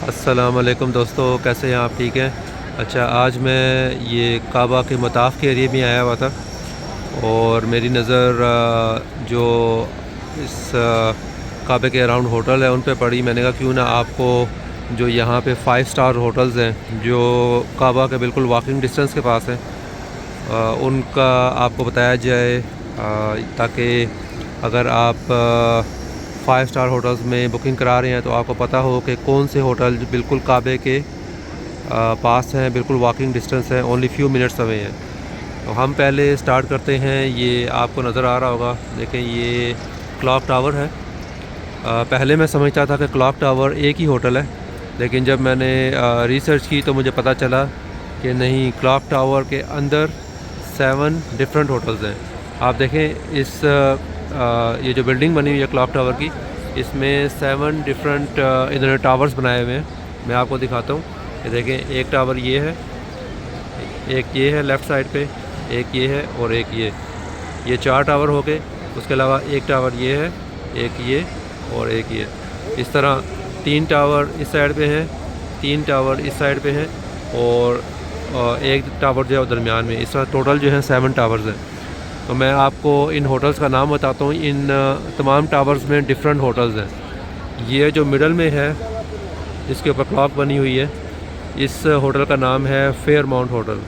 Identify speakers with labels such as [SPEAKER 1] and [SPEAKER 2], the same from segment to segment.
[SPEAKER 1] अस्सलाम वालेकुम दोस्तों, कैसे हैं आप? ठीक हैं। अच्छा, आज मैं ये काबा के मताफ़ के एरिए में आया हुआ था और मेरी नज़र जो इस काबे के अराउंड होटल है उन पे पड़ी। मैंने कहा क्यों ना आपको जो यहाँ पे 5 स्टार होटल्स हैं जो काबा के बिल्कुल वॉकिंग डिस्टेंस के पास हैं उनका आपको बताया जाए, ताकि अगर आप 5 स्टार होटल्स में बुकिंग करा रहे हैं तो आपको पता हो कि कौन से होटल बिल्कुल काबे के पास हैं, बिल्कुल वॉकिंग डिस्टेंस है, ओनली फ्यू मिनट्स अवे हैं। तो हम पहले स्टार्ट करते हैं। ये आपको नज़र आ रहा होगा, देखें ये क्लॉक टावर है। पहले मैं समझता था कि क्लॉक टावर एक ही होटल है, लेकिन जब मैंने रिसर्च की तो मुझे पता चला कि नहीं, क्लॉक टावर के अंदर 7 डिफरेंट होटल्स हैं। आप देखें ये जो बिल्डिंग बनी हुई है क्लॉक टावर की, इसमें 7 डिफरेंट इन्होंने टावर्स बनाए हुए हैं। मैं आपको दिखाता हूँ। ये देखें, एक टावर ये है, एक ये है लेफ़्ट साइड पे, एक ये है और एक ये 4 टावर हो गए। उसके अलावा एक टावर ये है, एक ये और एक ये। इस तरह 3 टावर इस साइड पे हैं, 3 टावर इस साइड पे हैं और एक टावर जो है दरमियान में। इस तरह टोटल जो है 7 टावर्स हैं। तो मैं आपको इन होटल्स का नाम बताता हूँ। इन तमाम टावर्स में डिफरेंट होटल्स हैं। ये जो मिडल में है जिसके ऊपर क्लॉक बनी हुई है, इस होटल का नाम है फेयर माउंट होटल।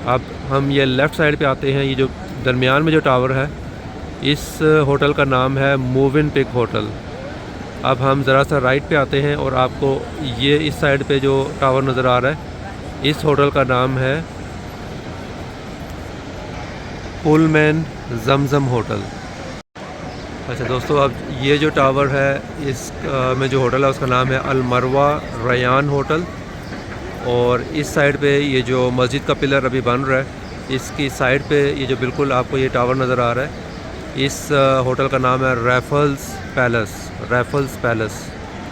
[SPEAKER 1] अब हम ये लेफ़्ट साइड पे आते हैं। ये जो दरमियान में जो टावर है, इस होटल का नाम है मूव इन पिक होटल। अब हम ज़रा सा राइट पे आते हैं और आपको ये इस साइड पे जो टावर नज़र आ रहा है, इस होटल का नाम है पुलमैन जमजम होटल। अच्छा दोस्तों, अब ये जो टावर है इस में जो होटल है उसका नाम है अल मरवा रयान होटल। और इस साइड पे ये जो मस्जिद का पिलर अभी बन रहा है, इसकी साइड पे ये जो बिल्कुल आपको ये टावर नज़र आ रहा है, इस होटल का नाम है रैफल्स पैलेस।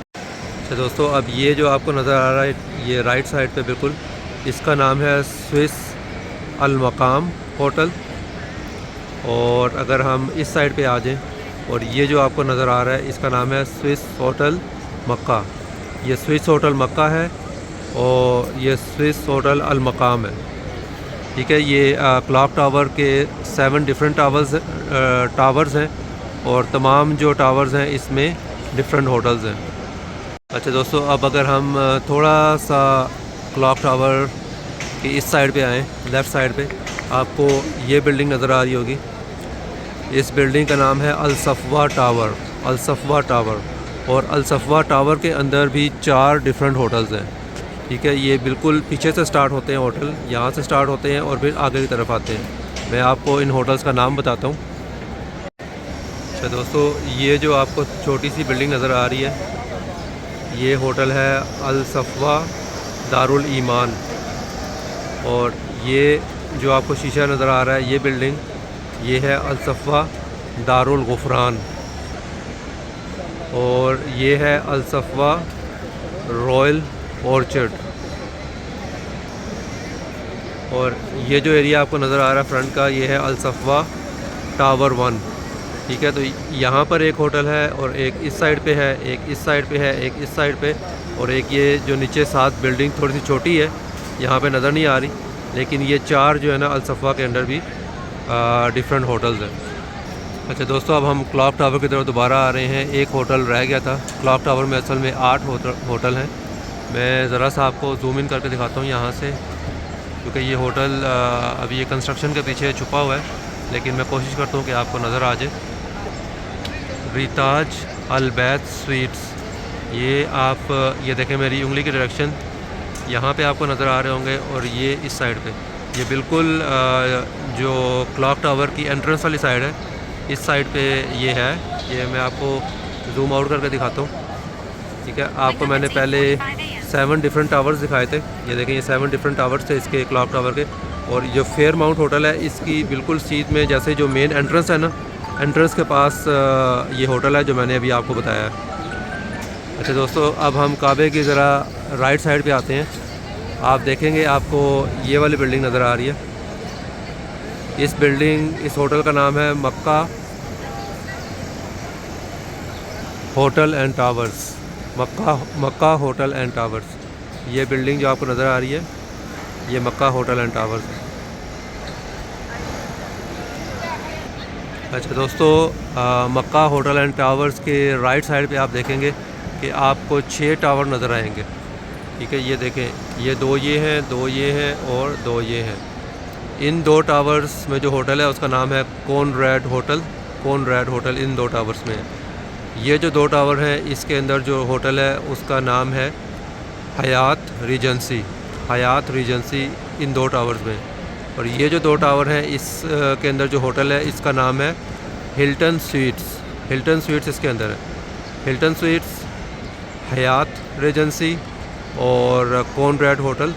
[SPEAKER 1] अच्छा दोस्तों, अब ये जो आपको नज़र आ रहा है ये राइट साइड पे बिल्कुल, इसका नाम है स्विस अल मकाम होटल। और अगर हम इस साइड पे आ जाएं और ये जो आपको नज़र आ रहा है इसका नाम है स्विस होटल मक्का। ये स्विस होटल मक्का है और ये स्विस होटल अल मकाम है। ठीक है, ये क्लॉक टावर के 7 डिफरेंट टावर्स हैं और तमाम जो टावर्स हैं इसमें डिफरेंट होटल्स हैं। अच्छा दोस्तों, अब अगर हम थोड़ा सा क्लॉक टावर की इस साइड पे आएँ, लेफ़्ट साइड पे आपको ये बिल्डिंग नज़र आ रही होगी। इस बिल्डिंग का नाम है अल सफ़वा टावर। और अल सफ़वा टावर के अंदर भी 4 डिफरेंट होटल्स हैं। ठीक है, ये बिल्कुल पीछे से स्टार्ट होते हैं होटल, यहाँ से स्टार्ट होते हैं और फिर आगे की तरफ आते हैं। मैं आपको इन होटल्स का नाम बताता हूँ। अच्छा दोस्तों, ये जो आपको छोटी सी बिल्डिंग नज़र आ रही है, ये होटल है अल सफ़वा दारुल ईमान। और ये जो आपको शीशा नज़र आ रहा है, ये बिल्डिंग ये है अल सफ़वा दारुल गुफ़रान। और ये है अल सफ़वा रॉयल ऑर्चर्ड। और ये जो एरिया आपको नज़र आ रहा है फ्रंट का, ये है अल सफ़वा टावर 1। ठीक है, तो यहाँ पर एक होटल है और एक इस साइड पे है, एक इस साइड पे है, एक इस साइड पे, और एक ये जो नीचे साथ बिल्डिंग थोड़ी सी छोटी है यहाँ पे नज़र नहीं आ रही, लेकिन ये 4 जो है ना अल सफ़वा के अंदर भी डिफरेंट होटल्स हैं। अच्छा दोस्तों, अब हम क्लॉक टावर की तरफ दोबारा आ रहे हैं। एक होटल रह गया था। क्लॉक टावर में असल में 8 होटल हैं। मैं ज़रा सा आपको जूम इन करके दिखाता हूँ यहाँ से, क्योंकि ये होटल अभी ये कंस्ट्रक्शन के पीछे छुपा हुआ है, लेकिन मैं कोशिश करता हूँ कि आपको नज़र आ जाए। रिताज अलबैत स्वीट्स, ये आप ये देखें मेरी उंगली की डायरेक्शन, यहाँ पे आपको नज़र आ रहे होंगे। और ये इस साइड पे, ये बिल्कुल जो क्लॉक टावर की एंट्रेंस वाली साइड है, इस साइड पे ये है। ये मैं आपको जूम आउट करके दिखाता हूँ। ठीक है, आपको मैंने पहले 7 डिफरेंट टावर्स दिखाए थे। ये देखें, ये 7 डिफरेंट टावर्स थे इसके क्लॉक टावर के। और जो फेयर माउंट होटल है, इसकी बिल्कुल सीध में जैसे जो मेन एंट्रेंस है ना, एंट्रेंस के पास ये होटल है जो मैंने अभी आपको बताया है। अच्छा दोस्तों, अब हम काबे की ज़रा राइट साइड पे आते हैं। आप देखेंगे आपको ये वाली बिल्डिंग नज़र आ रही है। इस होटल का नाम है Makkah hotel and towers. Makkah hotel and towers. ये बिल्डिंग जो आपको नज़र आ रही है ये मक्का होटल एंड टावर्स है। अच्छा दोस्तों, मक्का होटल एंड टावर्स के राइट साइड पे आप देखेंगे कि आपको 6 टावर नज़र आएंगे। ठीक है, ये देखें, ये दो ये हैं, दो ये हैं और दो ये हैं। इन दो टावर्स में जो होटल है उसका नाम है Conrad hotel. Conrad hotel in दो टावर्स में है। ये जो दो टावर हैं इसके अंदर जो होटल है उसका नाम है हयात रीजेंसी। हयात रीजेंसी इन दो टावर्स में। और ये जो दो टावर हैं इस के अंदर जो होटल है इसका नाम है हिल्टन स्वीट्स। हिल्टन स्वीट्स इसके अंदर है। हिल्टन स्वीट्स, हयात रीजेंसी और कॉनरैड होटल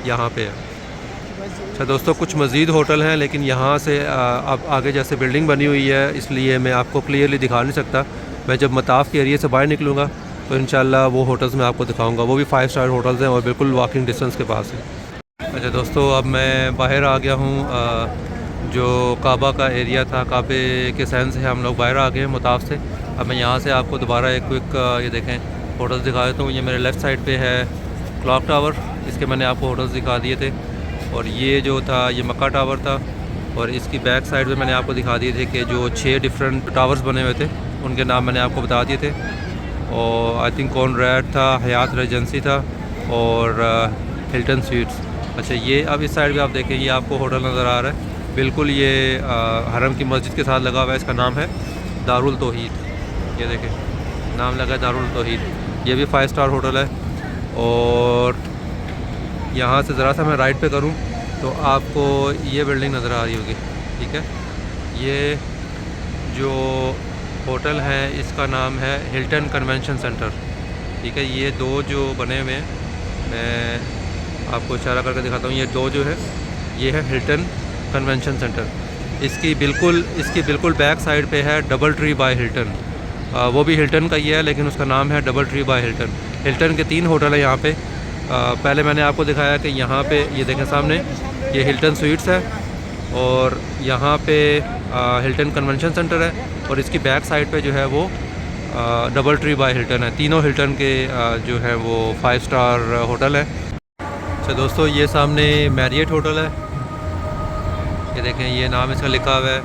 [SPEAKER 1] यहाँ पे है। अच्छा दोस्तों, कुछ मज़ीद होटल हैं लेकिन यहाँ से अब आगे जैसे बिल्डिंग बनी हुई है इसलिए मैं आपको क्लियरली दिखा नहीं सकता। मैं जब मताफ़ के एरिया से बाहर निकलूँगा तो इंशाल्लाह वो होटल्स मैं आपको दिखाऊंगा। वो भी 5 स्टार होटल्स हैं और बिल्कुल वॉकिंग डिस्टेंस के पास है। अच्छा दोस्तों, अब मैं बाहर आ गया हूँ। जो काबा का एरिया था, काबे के सहन से हम लोग बाहर आ गए हैं मताफ़ से। अब मैं यहाँ से आपको दोबारा एक क्विक ये देखें होटल्स दिखा देता हूँ। ये मेरे लेफ़्ट साइड पे है क्लॉक टावर, इसके मैंने आपको होटल्स दिखा दिए थे। और ये जो था ये मक्का टावर था। और इसकी बैक साइड पे मैंने आपको दिखा दिए थे कि जो 6 डिफरेंट टावर्स बने हुए थे उनके नाम मैंने आपको बता दिए थे। और आई थिंक कॉनरैड था, हयात रीजेंसी था और हिल्टन स्वीट्स। अच्छा, ये अब इस साइड पे आप देखें, ये आपको होटल नज़र आ रहा है बिल्कुल, ये हरम की मस्जिद के साथ लगा हुआ है। इसका नाम है दारुल तौहीद। ये देखें, नाम लगा है दारुल तौहीद। ये भी 5 स्टार होटल है। और यहाँ से ज़रा सा मैं राइट पे करूँ तो आपको ये बिल्डिंग नज़र आ रही होगी। ठीक है, ये जो होटल है इसका नाम है हिल्टन कन्वेंशन सेंटर। ठीक है, ये दो जो बने हुए हैं मैं आपको इशारा करके दिखाता हूँ। ये दो जो है ये है हिल्टन कन्वेंशन सेंटर। इसकी बिल्कुल बैक साइड पे है डबल ट्री बाय हिल्टन। वो भी हिल्टन का ही है लेकिन उसका नाम है double tree by Hilton. Hilton के 3 होटल है यहाँ पे। पहले मैंने आपको दिखाया कि यहाँ पे ये देखें सामने ये हिल्टन स्वीट्स है और यहाँ पे हिल्टन कन्वेंशन सेंटर है। और इसकी बैक साइड पे जो है वो डबल ट्री बाय हिल्टन है। तीनों हिल्टन के जो है वो 5 स्टार होटल है। अच्छा दोस्तों, ये सामने मैरियट होटल है। ये देखें, ये नाम इसका लिखा हुआ है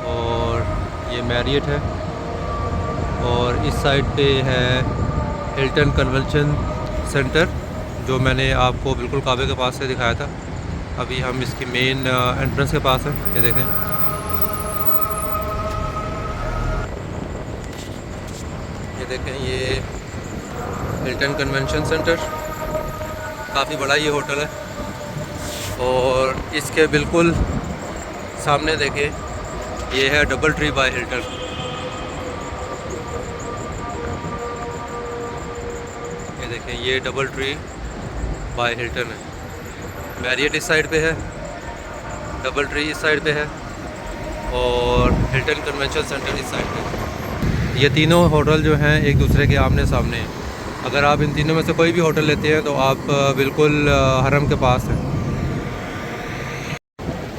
[SPEAKER 1] और ये मैरियट है। और इस साइड पे है हिल्टन कन्वेंशन सेंटर जो मैंने आपको बिल्कुल काबे के पास से दिखाया था। अभी हम इसकी मेन एंट्रेंस के पास हैं। ये देखें, ये हिल्टन कन्वेंशन सेंटर काफ़ी बड़ा ये होटल है। और इसके बिल्कुल सामने देखें ये है डबल ट्री बाय हिल्टन। ये देखें, ये डबल ट्री बाय हिल्टन है। मैरियट इस साइड पे है, डबल ट्री इस साइड पे है और हिल्टन कन्वेंशन सेंटर इस साइड पे है। ये तीनों होटल जो हैं एक दूसरे के आमने सामने हैं। अगर आप इन तीनों में से कोई भी होटल लेते हैं तो आप बिल्कुल हरम के पास हैं।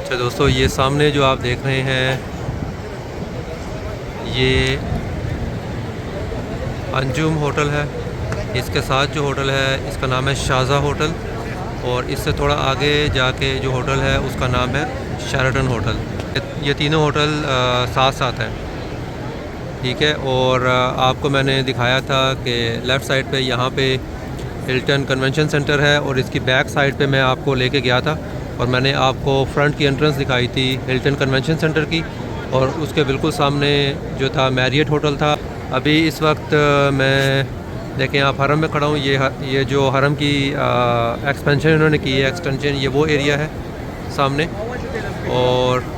[SPEAKER 1] अच्छा दोस्तों, ये सामने जो आप देख रहे हैं ये अंजुम होटल है। इसके साथ जो होटल है इसका नाम है शाजा होटल। और इससे थोड़ा आगे जाके जो होटल है उसका नाम है शेराटन होटल। ये तीनों होटल साथ साथ हैं। ठीक है, और आपको मैंने दिखाया था कि लेफ़्ट साइड पे यहाँ पे हिल्टन कन्वेंशन सेंटर है और इसकी बैक साइड पे मैं आपको लेके गया था और मैंने आपको फ्रंट की एंट्रेंस दिखाई थी हिल्टन कन्वेंशन सेंटर की। और उसके बिल्कुल सामने जो था मैरियट होटल था। अभी इस वक्त मैं देखें आप हरम में खड़ा हूँ। ये जो हरम की एक्सपेंशन इन्होंने की है, एक्सटेंशन, ये वो एरिया है सामने। और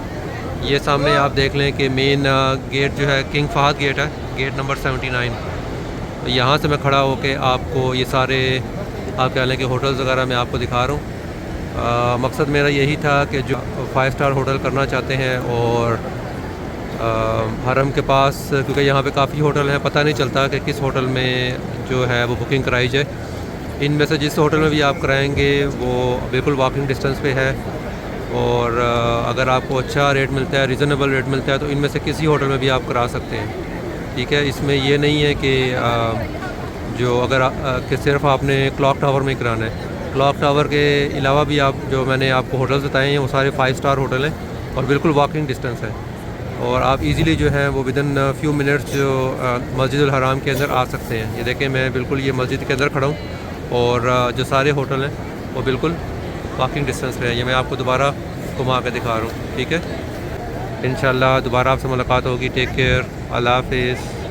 [SPEAKER 1] ये सामने आप देख लें कि मेन गेट जो है किंग फहद गेट है, गेट नंबर 79। तो यहाँ से मैं खड़ा होकर आपको ये सारे आप कह लें कि होटल्स वगैरह मैं आपको दिखा रहा हूँ। मकसद मेरा यही था कि जो 5 स्टार होटल करना चाहते हैं और हरम के पास, क्योंकि यहाँ पे काफ़ी होटल हैं, पता नहीं चलता कि किस होटल में जो है वो बुकिंग कराई जाए। इनमें से जिस होटल में भी आप कराएंगे वो बिल्कुल वॉकिंग डिस्टेंस पे है। और अगर आपको अच्छा रेट मिलता है, रीज़नेबल रेट मिलता है, तो इनमें से किसी होटल में भी आप करा सकते हैं। ठीक है, इसमें ये नहीं है कि जो अगर कि सिर्फ आपने क्लॉक टावर में कराना है। क्लॉक टावर के अलावा भी आप जो मैंने आपको होटल्स बताए हैं वो सारे 5 स्टार होटल हैं और बिल्कुल वॉकिंग डिस्टेंस है, और आप इजीली जो है वो विदिन फ्यू मिनट्स जो मस्जिद हराम के अंदर आ सकते हैं। ये देखें, मैं बिल्कुल ये मस्जिद के अंदर खड़ा हूँ और जो सारे होटल हैं वो बिल्कुल वॉकिंग डिस्टेंस पे है। ये मैं आपको दोबारा घुमा के दिखा रहा हूँ, ठीक है। इंशाल्लाह दोबारा आपसे मुलाकात होगी। टेक केयर, अल्लाह हाफिज़।